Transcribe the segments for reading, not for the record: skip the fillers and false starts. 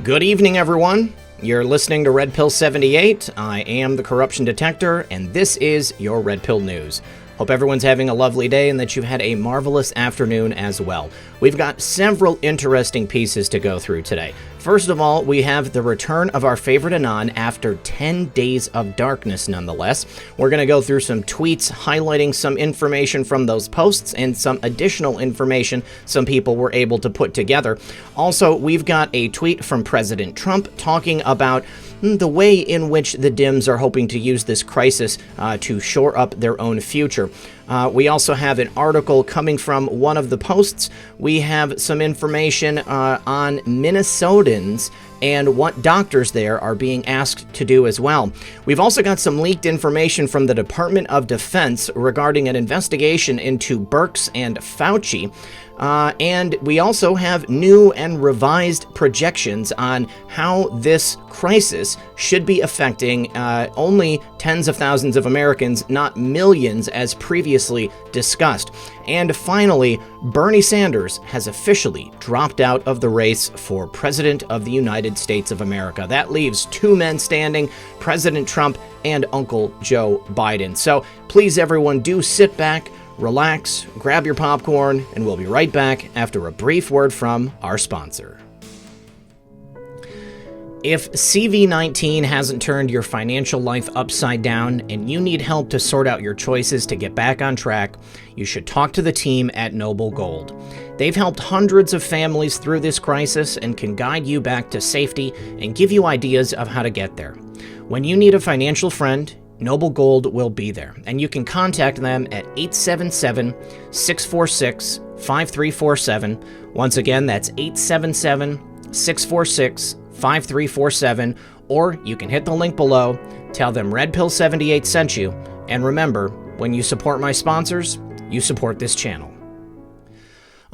Good evening, everyone. You're listening to Red Pill 78. I am the Corruption Detector, and this is your Red Pill News. Hope everyone's having a lovely day and that you've had a marvelous afternoon as well. We've got several interesting pieces to go through today. First of all, we have the return of our favorite Anon after 10 days of darkness, nonetheless. We're going to go through some tweets highlighting some information from those posts and some additional information some people were able to put together. Also, we've got a tweet from President Trump talking about the way in which the Dems are hoping to use this crisis to shore up their own future. We also have an article coming from one of the posts. We have some information on Minnesotans and what doctors there are being asked to do as well. We've also got some leaked information from the Department of Defense regarding an investigation into Birx and Fauci. And we also have new and revised projections on how this crisis should be affecting only tens of thousands of Americans, not millions as previously discussed. And finally, Bernie Sanders has officially dropped out of the race for President of the United States of America. That leaves two men standing, President Trump and Uncle Joe Biden. So please, everyone, do sit back, relax, grab your popcorn, and we'll be right back after a brief word from our sponsor. If CV-19 hasn't turned your financial life upside down and you need help to sort out your choices to get back on track, you should talk to the team at Noble Gold. They've helped hundreds of families through this crisis and can guide you back to safety and give you ideas of how to get there. When you need a financial friend, Noble Gold will be there, and you can contact them at 877-646-5347. Once again, that's 877-646-5347, or you can hit the link below, tell them Red Pill 78 sent you, and remember, when you support my sponsors, you support this channel.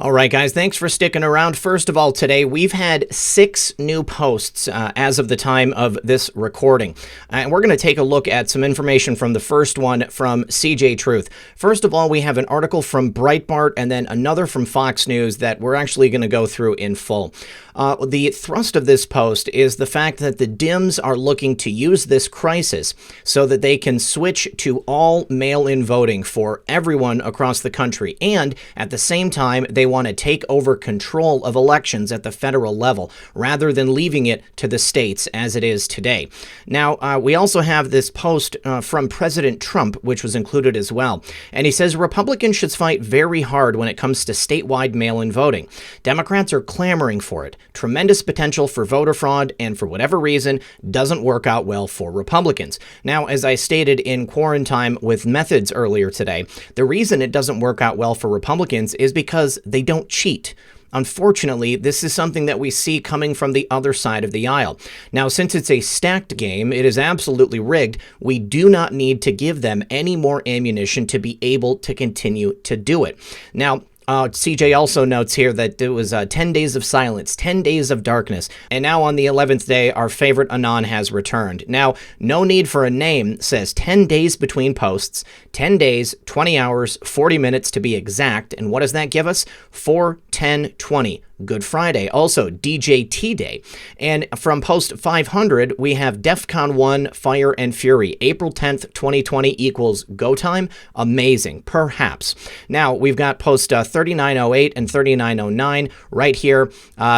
All right, guys, thanks for sticking around. First of all, today we've had 6 new posts as of the time of this recording. And we're going to take a look at some information from the first one from CJ Truth. First of all, we have an article from Breitbart and then another from Fox News that we're actually going to go through in full. The thrust of this post is the fact that the Dems are looking to use this crisis so that they can switch to all mail-in voting for everyone across the country. And at the same time, they want to take over control of elections at the federal level rather than leaving it to the states as it is today. Now, we also have this post from President Trump, which was included as well. And he says Republicans should fight very hard when it comes to statewide mail-in voting. Democrats are clamoring for it. Tremendous potential for voter fraud, and for whatever reason, doesn't work out well for Republicans. Now, as I stated in Quarantine with Methods earlier today, the reason it doesn't work out well for Republicans is because they don't cheat. Unfortunately, this is something that we see coming from the other side of the aisle. Now, since it's a stacked game, it is absolutely rigged. We do not need to give them any more ammunition to be able to continue to do it. Now, CJ also notes here that it was 10 days of silence, 10 days of darkness, and now on the 11th day, our favorite Anon has returned. Now, no need for a name says 10 days between posts, 10 days, 20 hours, 40 minutes to be exact, and what does that give us? 4/10/20. Good Friday, also DJT Day. And from post 500, we have DEFCON 1 Fire and Fury. April 10th, 2020 equals go time. Amazing. Perhaps. Now, we've got post 3908 and 3909 right here.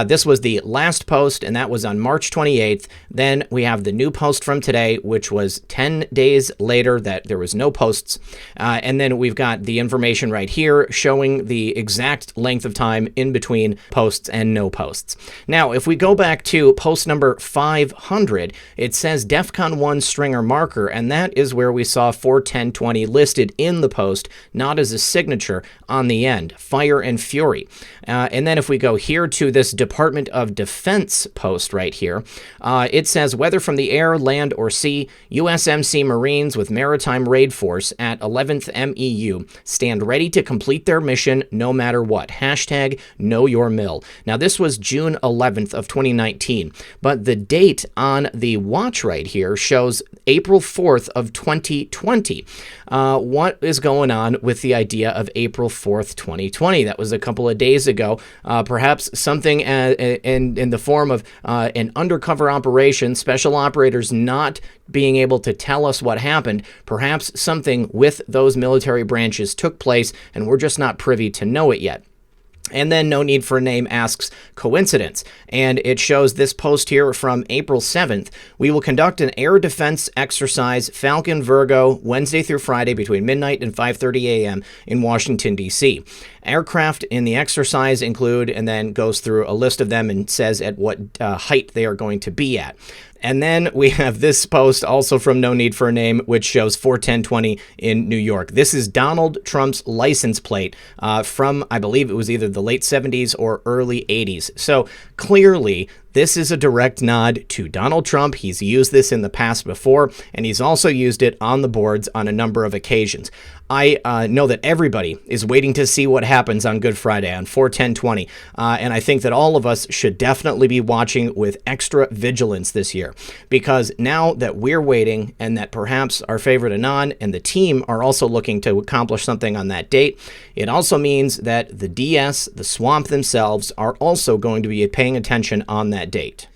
This was the last post, and that was on March 28th. Then we have the new post from today, which was 10 days later that there was no posts. And then we've got the information right here showing the exact length of time in between posts and no posts. Now, if we go back to post number 500, it says DEFCON 1 stringer marker, and that is where we saw 4/10/20 listed in the post, not as a signature on the end. Fire and Fury. And then if we go here to this Department of Defense post right here, it says weather from the air, land, or sea, USMC Marines with Maritime Raid Force at 11th MEU stand ready to complete their mission no matter what. Hashtag know your mill. Now, this was June 11th of 2019, but the date on the watch right here shows April 4th of 2020. What is going on with the idea of April 4th, 2020? 2020. That was a couple of days ago. Perhaps something in the form of an undercover operation, special operators not being able to tell us what happened. Perhaps something with those military branches took place, and we're just not privy to know it yet. And then No Need for a Name asks, coincidence? And it shows this post here from April 7th. We will conduct an air defense exercise, Falcon Virgo, Wednesday through Friday between midnight and 5:30 a.m. in Washington, D.C. Aircraft in the exercise include, and then goes through a list of them and says at what height they are going to be at. And then we have this post also from No Need for a Name, which shows 4/10/20 in New York. This is Donald Trump's license plate from, I believe it was either the late 70s or early 80s. So clearly, this is a direct nod to Donald Trump. He's used this in the past before, and he's also used it on the boards on a number of occasions. I know that everybody is waiting to see what happens on Good Friday, on 4/10/20, and I think that all of us should definitely be watching with extra vigilance this year, because now that we're waiting and that perhaps our favorite Anon and the team are also looking to accomplish something on that date, it also means that the DS, the swamp themselves, are also going to be paying attention on that date.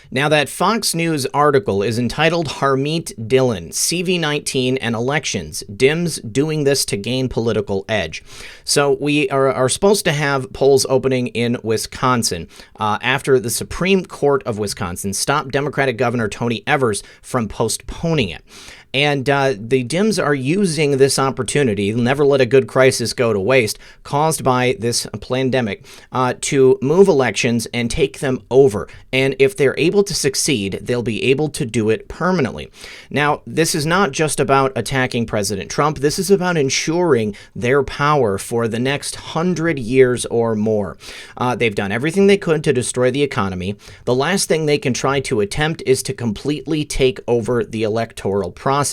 Now, that Fox News article is entitled Harmeet Dillon, CV19 and Elections, Dems Doing This to Gain Political Edge. So we are supposed to have polls opening in Wisconsin after the Supreme Court of Wisconsin stopped Democratic Governor Tony Evers from postponing it. And the Dems are using this opportunity, never let a good crisis go to waste, caused by this pandemic, to move elections and take them over. And if they're able to succeed, they'll be able to do it permanently. Now, this is not just about attacking President Trump. This is about ensuring their power for the next 100 years or more. They've done everything they could to destroy the economy. The last thing they can try to attempt is to completely take over the electoral process.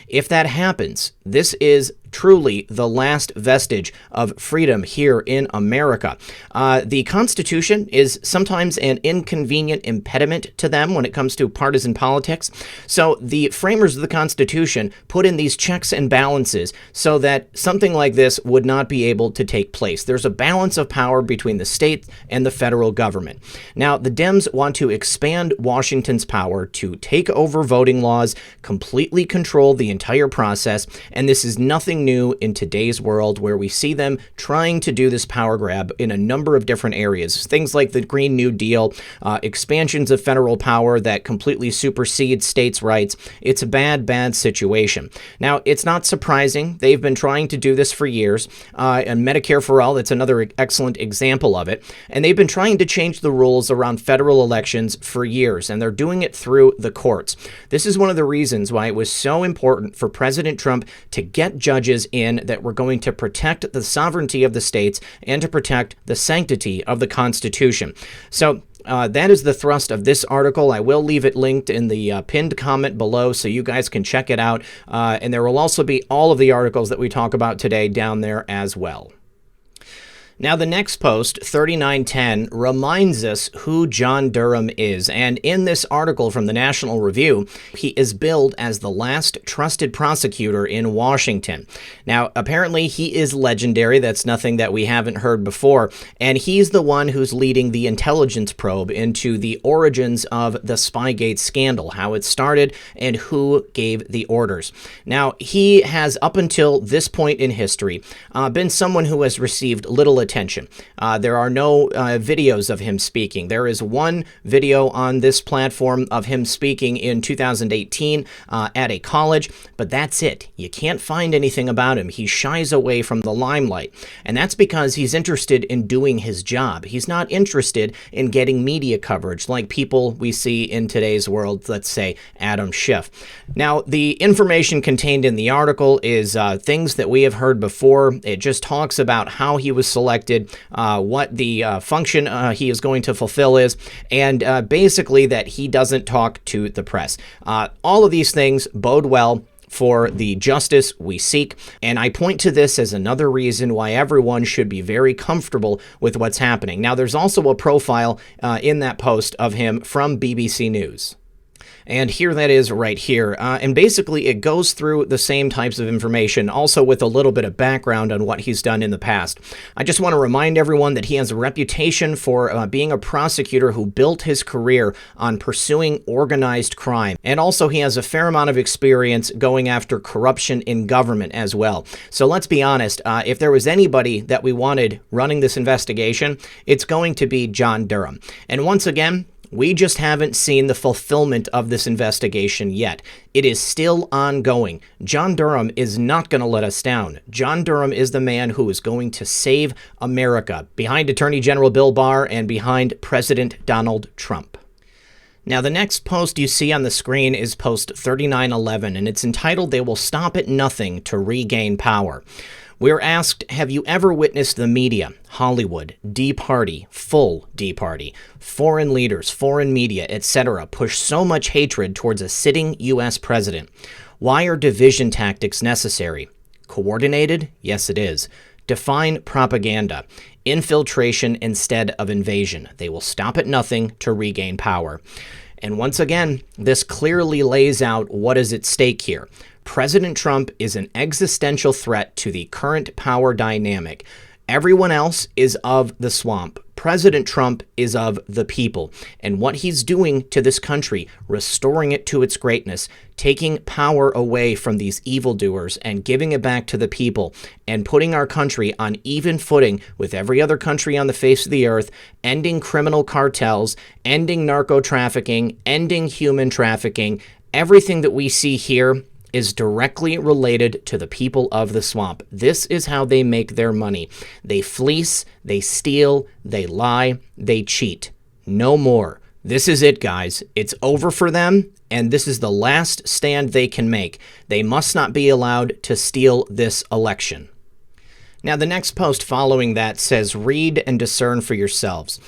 If that happens, this is truly the last vestige of freedom here in America. The Constitution is sometimes an inconvenient impediment to them when it comes to partisan politics. So the framers of the Constitution put in these checks and balances so that something like this would not be able to take place. There's a balance of power between the state and the federal government. Now, the Dems want to expand Washington's power to take over voting laws, completely control the entire process, and this is nothing new in today's world, where we see them trying to do this power grab in a number of different areas. Things like the Green New Deal, expansions of federal power that completely supersede states' rights. It's a bad, bad situation. Now, it's not surprising. They've been trying to do this for years. And Medicare for All, that's another excellent example of it. And they've been trying to change the rules around federal elections for years, and they're doing it through the courts. This is one of the reasons why it was so important for President Trump to get judges in that were going to protect the sovereignty of the states and to protect the sanctity of the Constitution. So that is the thrust of this article. I will leave it linked in the pinned comment below so you guys can check it out. And there will also be all of the articles that we talk about today down there as well. Now, the next post, 3910, reminds us who John Durham is. And in this article from the National Review, he is billed as the last trusted prosecutor in Washington. Now, apparently he is legendary. That's nothing that we haven't heard before. And he's the one who's leading the intelligence probe into the origins of the Spygate scandal, how it started and who gave the orders. Now, he has, up until this point in history, been someone who has received little attention. There are no videos of him speaking. There is one video on this platform of him speaking in 2018 at a college, but that's it. You can't find anything about him. He shies away from the limelight, and that's because he's interested in doing his job. He's not interested in getting media coverage like people we see in today's world, let's say Adam Schiff. Now, the information contained in the article is things that we have heard before. It just talks about how he was selected, what the function he is going to fulfill is, and basically that he doesn't talk to the press. All of these things bode well for the justice we seek, and I point to this as another reason why everyone should be very comfortable with what's happening. Now, there's also a profile in that post of him from BBC News. And here that is right here. And basically it goes through the same types of information, also with a little bit of background on what he's done in the past. I just want to remind everyone that he has a reputation for being a prosecutor who built his career on pursuing organized crime. And also he has a fair amount of experience going after corruption in government as well. So let's be honest, if there was anybody that we wanted running this investigation, it's going to be John Durham. And once again, we just haven't seen the fulfillment of this investigation yet. It is still ongoing. John Durham is not going to let us down. John Durham is the man who is going to save America, behind Attorney General Bill Barr and behind President Donald Trump. Now, the next post you see on the screen is post 3911, and it's entitled, "They Will Stop at Nothing to Regain Power." We're asked, have you ever witnessed the media, Hollywood, D Party, full D Party, foreign leaders, foreign media, etc., push so much hatred towards a sitting U.S. president? Why are division tactics necessary? Coordinated? Yes, it is. Define propaganda. Infiltration instead of invasion. They will stop at nothing to regain power. And once again, this clearly lays out what is at stake here. President Trump is an existential threat to the current power dynamic. Everyone else is of the swamp. President Trump is of the people. And what he's doing to this country, restoring it to its greatness, taking power away from these evildoers and giving it back to the people, and putting our country on even footing with every other country on the face of the earth, ending criminal cartels, ending narco trafficking, ending human trafficking. Everything that we see here is directly related to the people of the swamp. This is how they make their money. They fleece, they steal, they lie, they cheat. No more. This is it, guys. It's over for them, and this is the last stand they can make. They must not be allowed to steal this election. Now, the next post following that says, "Read and discern for yourselves."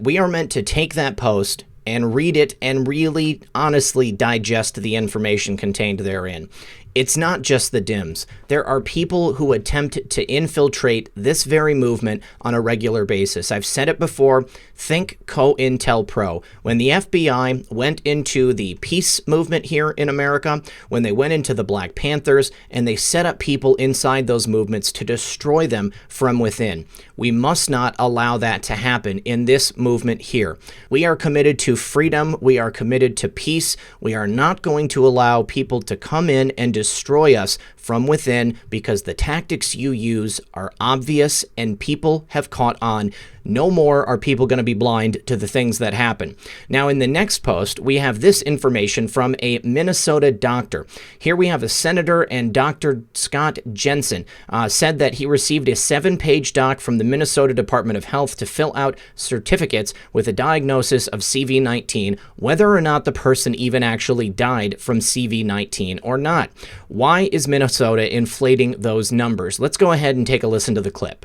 We are meant to take that post and read it and really honestly digest the information contained therein. It's not just the Dems. There are people who attempt to infiltrate this very movement on a regular basis. I've said it before, think COINTELPRO. When the FBI went into the peace movement here in America, when they went into the Black Panthers, and they set up people inside those movements to destroy them from within. We must not allow that to happen in this movement here. We are committed to freedom. We are committed to peace. We are not going to allow people to come in and destroy us from within, because the tactics you use are obvious and people have caught on. No more are people going to be blind to the things that happen. Now, in the next post, we have this information from a Minnesota doctor. Here we have a senator, and Dr. Scott Jensen said that he received a 7-page doc from the Minnesota Department of Health to fill out certificates with a diagnosis of CV-19, whether or not the person even actually died from CV-19 or not. Why is Minnesota inflating those numbers? Let's go ahead and take a listen to the clip.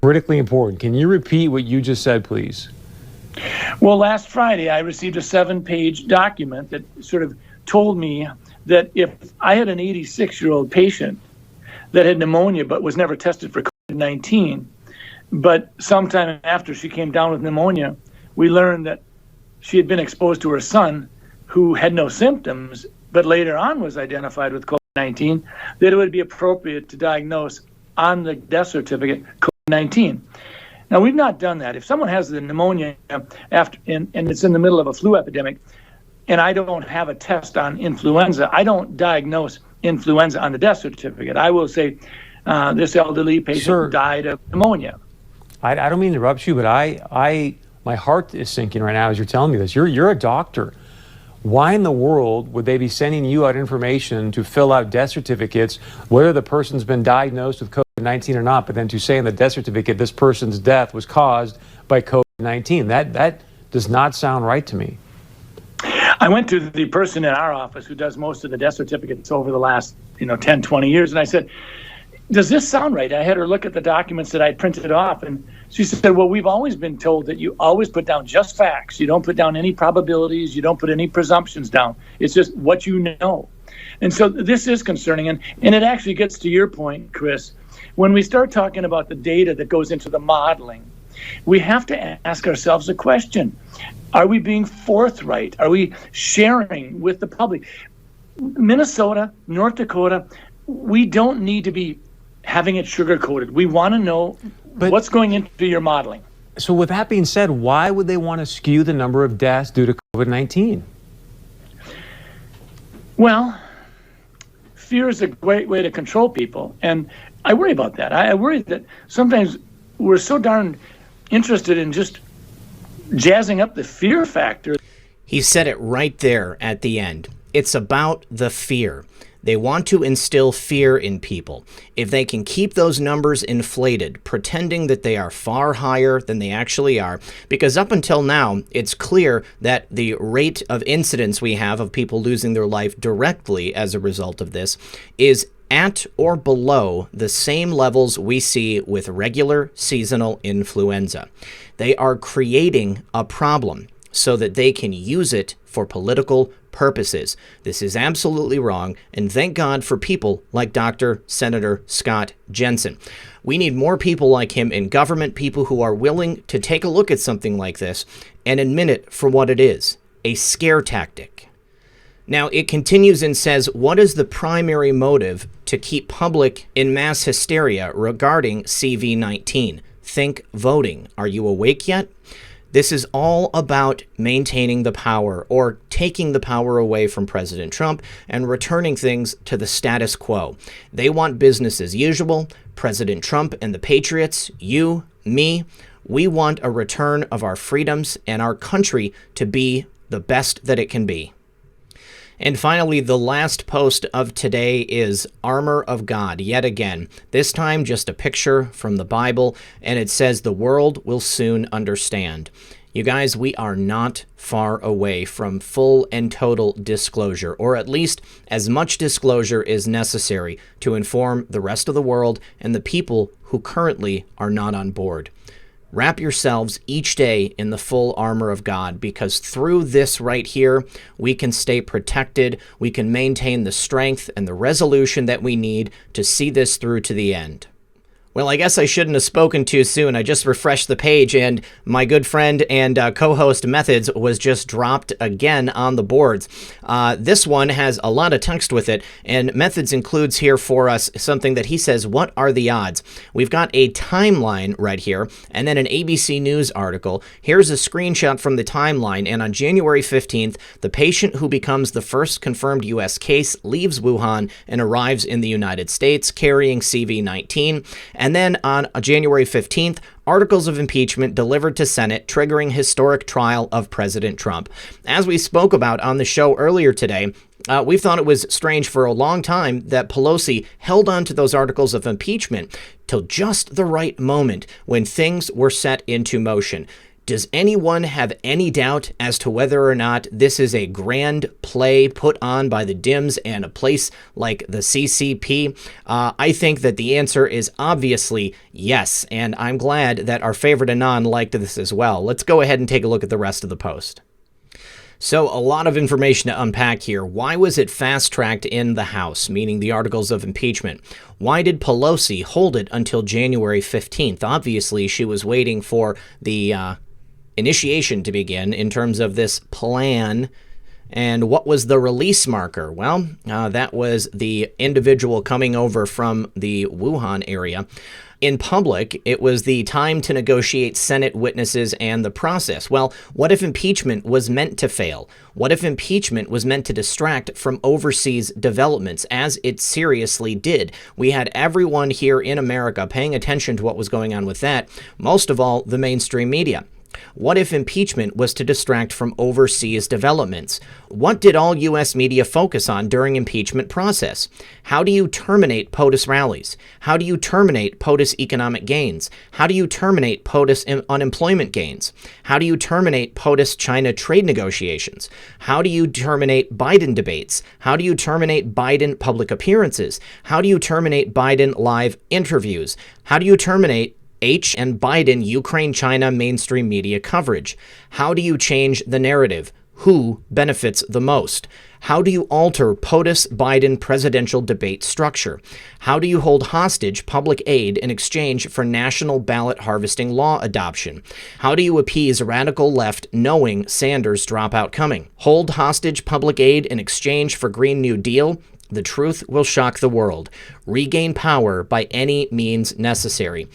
Critically important. Can you repeat what you just said, please? Well, last Friday, I received a 7-page document that sort of told me that if I had an 86-year-old patient that had pneumonia but was never tested for COVID-19, but sometime after she came down with pneumonia, we learned that she had been exposed to her son, who had no symptoms, but later on was identified with COVID-19, that it would be appropriate to diagnose on the death certificate COVID-19. Now, we've not done that. If someone has the pneumonia after and it's in the middle of a flu epidemic, and I don't have a test on influenza, I don't diagnose influenza on the death certificate. I will say this elderly patient died of pneumonia. I don't mean to interrupt you, but my heart is sinking right now as you're telling me this. You're a doctor. Why in the world would they be sending you out information to fill out death certificates, whether the person's been diagnosed with COVID-19 or not, but then to say in the death certificate this person's death was caused by COVID-19? That does not sound right to me. I went to the person in our office who does most of the death certificates over the last 10, 20 years, and I said, does this sound right? I had her look at the documents that I printed off, and she said, well, we've always been told that you always put down just facts. You don't put down any probabilities. You don't put any presumptions down. It's just what you know. And so this is concerning, and it actually gets to your point, Chris. When we start talking about the data that goes into the modeling, We have to ask ourselves a question. Are we being forthright? Are we sharing with the public? Minnesota, North Dakota, we don't need to be having it sugar-coated. We want to know what's going into your modeling. So with that being said, why would they want to skew the number of deaths due to COVID-19? Well, fear is a great way to control people, and I worry about that. I worry that sometimes we're so darn interested in just jazzing up the fear factor. He said it right there at the end. It's about the fear. They want to instill fear in people. If they can keep those numbers inflated, pretending that they are far higher than they actually are, because up until now, it's clear that the rate of incidence we have of people losing their life directly as a result of this is at or below the same levels we see with regular seasonal influenza. They are creating a problem so that they can use it for political purposes. This is absolutely wrong, and thank God for people like Dr. Senator Scott Jensen. We need more people like him in government, people who are willing to take a look at something like this and admit it for what it is, a scare tactic. Now, it continues and says, what is the primary motive to keep public in mass hysteria regarding CV-19? Think voting. Are you awake yet? This is all about maintaining the power or taking the power away from President Trump and returning things to the status quo. They want business as usual. President Trump and the Patriots, you, me, we want a return of our freedoms and our country to be the best that it can be. And finally, the last post of today is Armor of God, yet again. This time, just a picture from the Bible, and it says, the world will soon understand. You guys, we are not far away from full and total disclosure, or at least as much disclosure is necessary to inform the rest of the world and the people who currently are not on board. Wrap yourselves each day in the full armor of God, because through this right here, we can stay protected, we can maintain the strength and the resolution that we need to see this through to the end. Well, I guess I shouldn't have spoken too soon. I just refreshed the page, and my good friend and co-host Methods was just dropped again on the boards. This one has a lot of text with it, and Methods includes here for us something that he says, what are the odds? We've got a timeline right here, and then an ABC News article. Here's a screenshot from the timeline, and on January 15th, the patient who becomes the first confirmed U.S. case leaves Wuhan and arrives in the United States carrying CV-19. And then on January 15th, articles of impeachment delivered to Senate, triggering historic trial of President Trump. As we spoke about on the show earlier today, we've thought it was strange for a long time that Pelosi held on to those articles of impeachment till just the right moment when things were set into motion. Does anyone have any doubt as to whether or not this is a grand play put on by the Dems and a place like the CCP? I think that the answer is obviously yes, and I'm glad that our favorite Anon liked this as well. Let's go ahead and take a look at the rest of the post. So a lot of information to unpack here. Why was it fast-tracked in the House, meaning the articles of impeachment? Why did Pelosi hold it until January 15th? Obviously, she was waiting for the initiation to begin in terms of this plan. And what was the release marker? Well, that was the individual coming over from the Wuhan area. In public, it was the time to negotiate Senate witnesses and the process. Well, what if impeachment was meant to fail? What if impeachment was meant to distract from overseas developments, as it seriously did? We had everyone here in America paying attention to what was going on with that, most of all, the mainstream media. What if impeachment was to distract from overseas developments? What did all U.S. media focus on during impeachment process? How do you terminate POTUS rallies? How do you terminate POTUS economic gains? How do you terminate POTUS unemployment gains? How do you terminate POTUS China trade negotiations? How do you terminate Biden debates? How do you terminate Biden public appearances? How do you terminate Biden live interviews? How do you terminate and Biden Ukraine-China mainstream media coverage? How do you change the narrative? Who benefits the most? How do you alter POTUS-Biden presidential debate structure? How do you hold hostage public aid in exchange for national ballot harvesting law adoption? How do you appease radical left knowing Sanders' dropout coming? Hold hostage public aid in exchange for Green New Deal? The truth will shock the world. Regain power by any means necessary.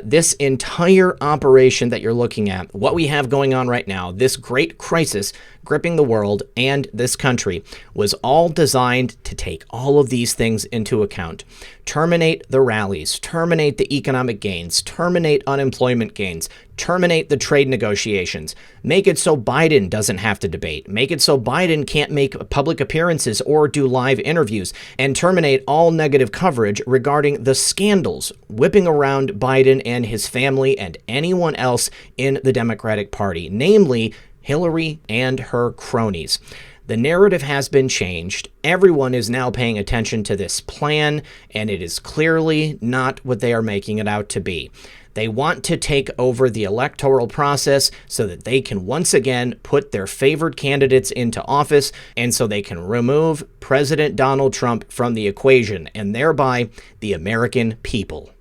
This entire operation that you're looking at, what we have going on right now, this great crisis gripping the world and this country, was all designed to take all of these things into account. Terminate the rallies, terminate the economic gains, terminate unemployment gains, terminate the trade negotiations, make it so Biden doesn't have to debate, make it so Biden can't make public appearances or do live interviews, and terminate all negative coverage regarding the scandals whipping around Biden and his family and anyone else in the Democratic Party, namely Hillary and her cronies. The narrative has been changed. Everyone is now paying attention to this plan, and it is clearly not what they are making it out to be. They want to take over the electoral process so that they can once again put their favored candidates into office, and so they can remove President Donald Trump from the equation, and thereby the American people.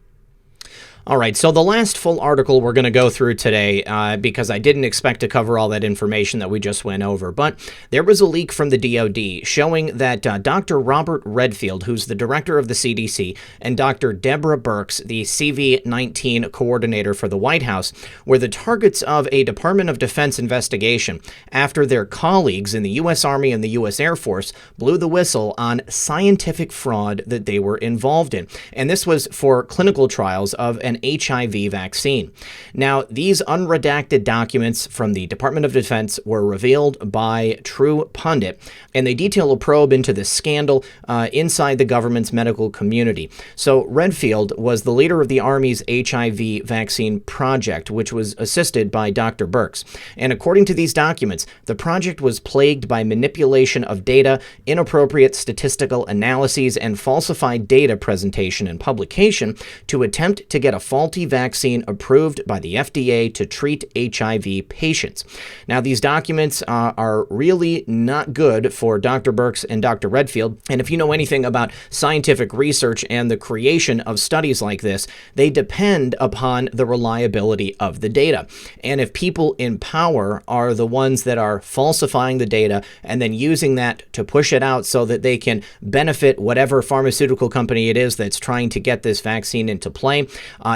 All right, so the last full article we're going to go through today, because I didn't expect to cover all that information that we just went over, but there was a leak from the DoD showing that Dr. Robert Redfield, who's the director of the CDC, and Dr. Deborah Birx, the CV-19 coordinator for the White House, were the targets of a Department of Defense investigation after their colleagues in the U.S. Army and the U.S. Air Force blew the whistle on scientific fraud that they were involved in. And this was for clinical trials of an HIV vaccine. Now, these unredacted documents from the Department of Defense were revealed by True Pundit, and they detail a probe into the scandal inside the government's medical community. So Redfield was the leader of the Army's HIV vaccine project, which was assisted by Dr. Birx. And according to these documents, the project was plagued by manipulation of data, inappropriate statistical analyses, and falsified data presentation and publication to attempt to get a faulty vaccine approved by the FDA to treat HIV patients. Now, these documents are really not good for Dr. Birx and Dr. Redfield. And if you know anything about scientific research and the creation of studies like this, they depend upon the reliability of the data. And if people in power are the ones that are falsifying the data and then using that to push it out so that they can benefit whatever pharmaceutical company it is that's trying to get this vaccine into play,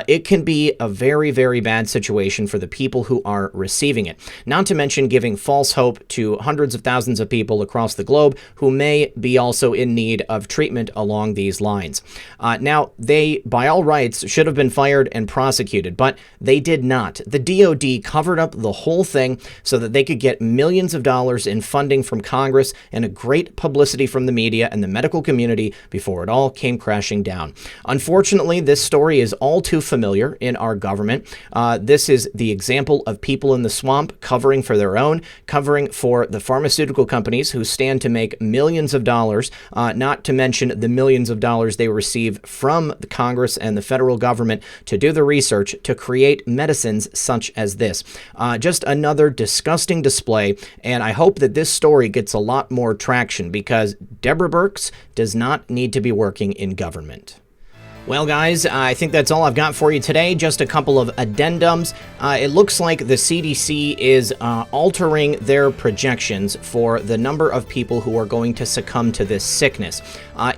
it can be a very, very bad situation for the people who are receiving it. Not to mention giving false hope to hundreds of thousands of people across the globe who may be also in need of treatment along these lines. Now, they, by all rights, should have been fired and prosecuted, but they did not. The DoD covered up the whole thing so that they could get millions of dollars in funding from Congress and a great publicity from the media and the medical community before it all came crashing down. Unfortunately, this story is all too familiar in our government. This is the example of people in the swamp covering for their own, covering for the pharmaceutical companies who stand to make millions of dollars, not to mention the millions of dollars they receive from the Congress and the federal government to do the research to create medicines such as this. Just another disgusting display, and I hope that this story gets a lot more traction because Deborah Birx does not need to be working in government. Well, guys, I think that's all I've got for you today. Just a couple of addendums. It looks like the CDC is altering their projections for the number of people who are going to succumb to this sickness.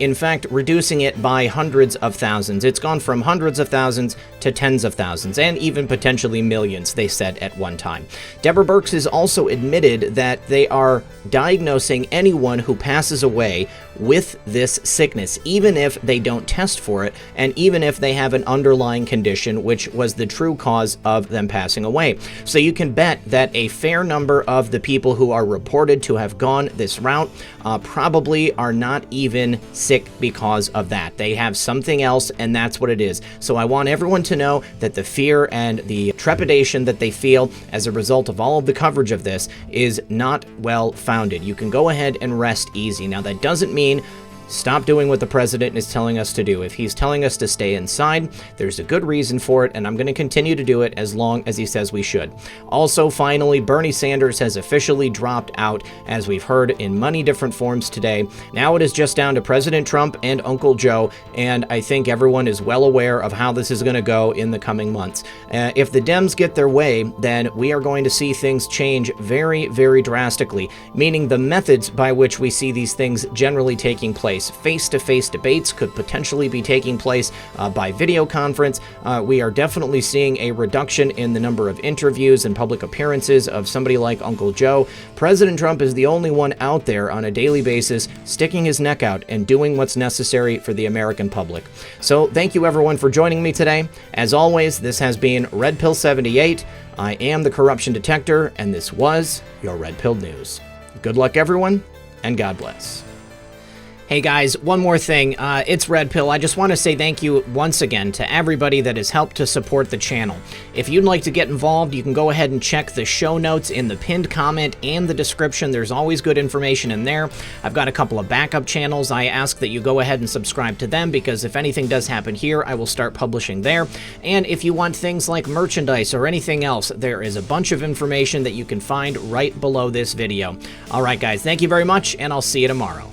In fact, reducing it by hundreds of thousands. It's gone from hundreds of thousands to tens of thousands, and even potentially millions, they said at one time. Deborah Birx has also admitted that they are diagnosing anyone who passes away with this sickness, even if they don't test for it, and even if they have an underlying condition, which was the true cause of them passing away. So you can bet that a fair number of the people who are reported to have gone this route probably are not even sick because of that. They have something else, and that's what it is. So I want everyone to know that the fear and the trepidation that they feel as a result of all of the coverage of this is not well founded. You can go ahead and rest easy. Now, that doesn't mean Stop doing what the president is telling us to do. If he's telling us to stay inside, there's a good reason for it, and I'm going to continue to do it as long as he says we should. Also, finally, Bernie Sanders has officially dropped out, as we've heard in many different forms today. Now it is just down to President Trump and Uncle Joe, and I think everyone is well aware of how this is going to go in the coming months. If the Dems get their way, then we are going to see things change very, very drastically, meaning the methods by which we see these things generally taking place. Face-to-face debates could potentially be taking place by video conference. We are definitely seeing a reduction in the number of interviews and public appearances of somebody like Uncle Joe. President Trump is the only one out there on a daily basis sticking his neck out and doing what's necessary for the American public. So thank you everyone for joining me today. As always, this has been Red Pill 78. I am the Corruption Detector, and this was your Red Pill News. Good luck everyone, and God bless. Hey guys, one more thing. It's Red Pill. I just want to say thank you once again to everybody that has helped to support the channel. If you'd like to get involved, you can go ahead and check the show notes in the pinned comment and the description. There's always good information in there. I've got a couple of backup channels. I ask that you go ahead and subscribe to them, because if anything does happen here, I will start publishing there. And if you want things like merchandise or anything else, there is a bunch of information that you can find right below this video. All right, guys, thank you very much, and I'll see you tomorrow.